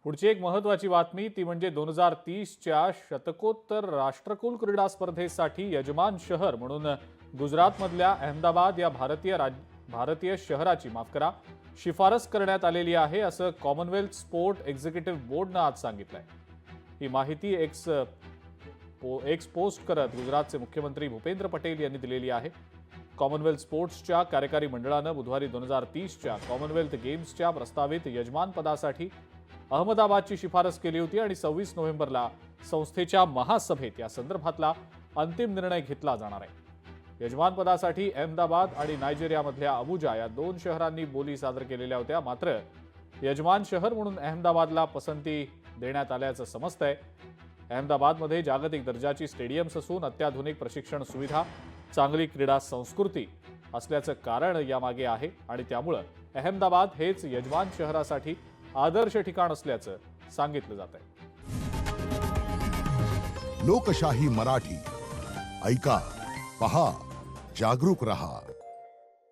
पुढची एक महत्त्वाची बातमी ती म्हणजे 2030च्या शतकोत्तर राष्ट्रकुल क्रीडा स्पर्धेसाठी यजमान शहर म्हणून गुजरातमधल्या अहमदाबाद या भारतीय शहराची शिफारस करण्यात आलेली आहे असं कॉमनवेल्थ स्पोर्ट एक्झिक्युटिव्ह बोर्डनं आज सांगितलंय। ही माहिती एक्स पोस्ट करत गुजरातचे मुख्यमंत्री भूपेंद्र पटेल यांनी दिलेली आहे। कॉमनवेल्थ स्पोर्ट्सच्या कार्यकारी मंडळानं बुधवारी 2030च्या कॉमनवेल्थ गेम्सच्या प्रस्तावित यजमान पदासाठी अहमदाबादची शिफारस केली होती आणि 26 नोव्हेंबरला संस्थेच्या महासभेत या संदर्भातला अंतिम निर्णय घेतला जाणार आहे। यजमान पदासाठी अहमदाबाद आणि नायजेरियामधल्या अबुजा या दोन शहरांनी बोली सादर केलेल्या होत्या, मात्र यजमान शहर म्हणून अहमदाबादला पसंती देण्यात आल्याचं समजतंय। अहमदाबादमध्ये जागतिक दर्जाची स्टेडियम्स असून अत्याधुनिक प्रशिक्षण सुविधा, चांगली क्रीडा संस्कृती असल्याचं कारण यामागे आहे आणि त्यामुळे अहमदाबाद हेच यजमान शहरासाठी आदर्श ठिकाण असल्याचं सांगितलं जात आहे। लोकशाही मराठी ऐका, पहा, जागरूक रहा।